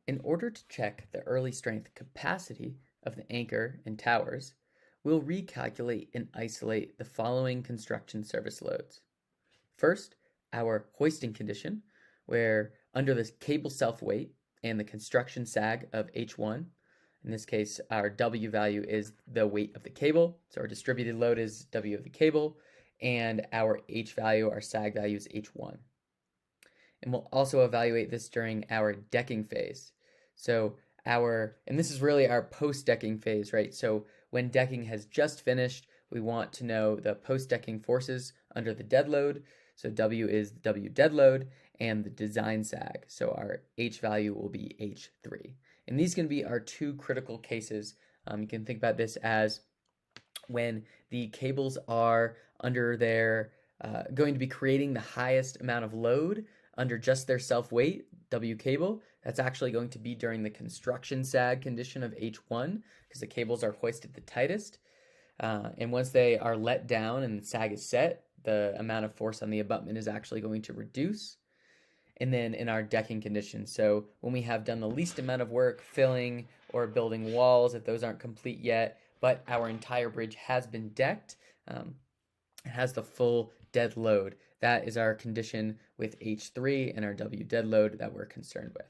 In order to check the early strength capacity of the anchor and towers, we'll recalculate and isolate the following construction service loads. First, our hoisting condition, where under the cable self-weight and the construction sag of H1, in this case, our W value is the weight of the cable, so our distributed load is W of the cable, and our H value, our sag value, is H1. And we'll also evaluate this during our decking phase. So and this is really our post-decking phase, right? So when decking has just finished, we want to know the post-decking forces under the dead load. So W is the W dead load and the design sag. So our H value will be H3. And these can be our two critical cases. You can think about this as when the cables are under their going to be creating the highest amount of load under just their self-weight, W cable. That's actually going to be during the construction sag condition of H1 because the cables are hoisted the tightest. And once they are let down and the sag is set, the amount of force on the abutment is actually going to reduce. And then in our decking condition, so when we have done the least amount of work filling or building walls, if those aren't complete yet, but our entire bridge has been decked, it has the full dead load. That is our condition with H3 and our W dead load that we're concerned with.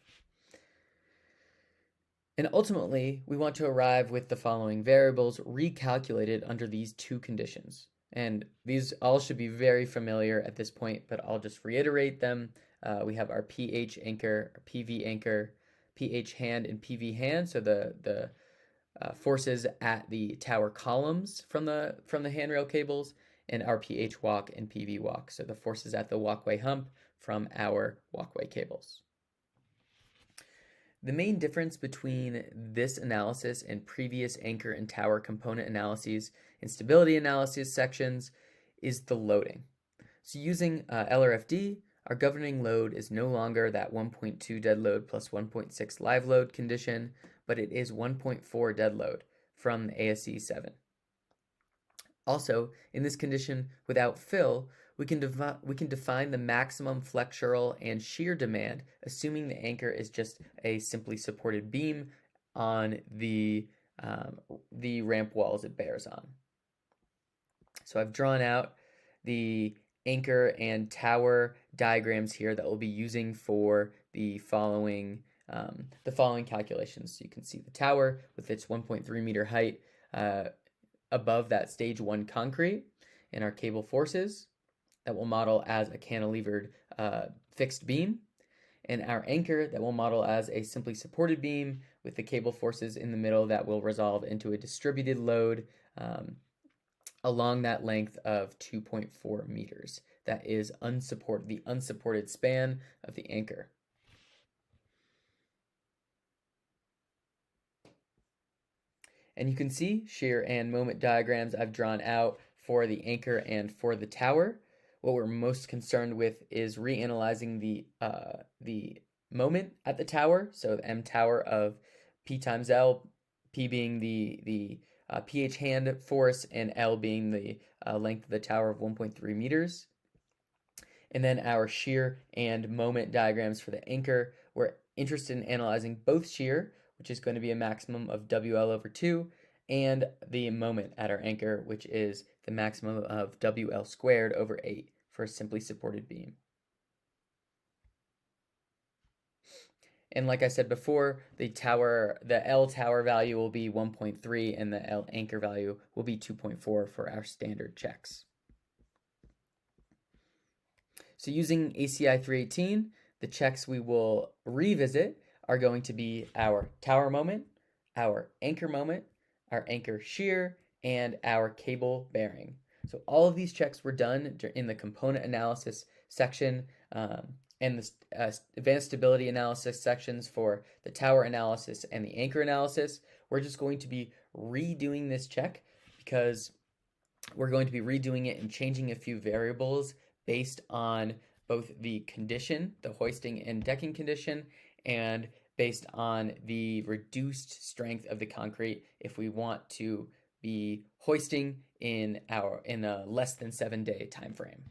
And ultimately, we want to arrive with the following variables recalculated under these two conditions. And these all should be very familiar at this point, but I'll just reiterate them. We have our PH anchor, our PV anchor, PH hand, and PV hand. So the forces at the tower columns from the handrail cables, and our PH walk and PV walk. So the forces at the walkway hump from our walkway cables. The main difference between this analysis and previous anchor and tower component analyses and stability analysis sections is the loading. So using LRFD, our governing load is no longer that 1.2 dead load plus 1.6 live load condition, but it is 1.4 dead load from the ASCE 7. Also, in this condition without fill, we can define the maximum flexural and shear demand, assuming the anchor is just a simply supported beam on the ramp walls it bears on. So I've drawn out the anchor and tower diagrams here that we'll be using for the following calculations. So you can see the tower with its 1.3 meter height above that stage 1 concrete, and our cable forces that will model as a cantilevered fixed beam, and our anchor that will model as a simply supported beam with the cable forces in the middle that will resolve into a distributed load along that length of 2.4 meters. That is the unsupported span of the anchor. And you can see shear and moment diagrams I've drawn out for the anchor and for the tower. What we're most concerned with is reanalyzing the moment at the tower, so the M tower of P times L, P being the PH hand force, and L being the length of the tower of 1.3 meters. And then our shear and moment diagrams for the anchor. We're interested in analyzing both shear, which is going to be a maximum of WL over 2, and the moment at our anchor, which is the maximum of WL squared over 8 for a simply supported beam. And like I said before, the L tower value will be 1.3 and the L anchor value will be 2.4 for our standard checks. So using ACI 318, the checks we will revisit are going to be our tower moment, our anchor shear, and our cable bearing. So all of these checks were done in the component analysis section and the advanced stability analysis sections for the tower analysis and the anchor analysis. We're just going to be redoing this check because we're going to be redoing it and changing a few variables based on both the condition, the hoisting and decking condition, and based on the reduced strength of the concrete if we want to be hoisting in a less than 7-day time frame.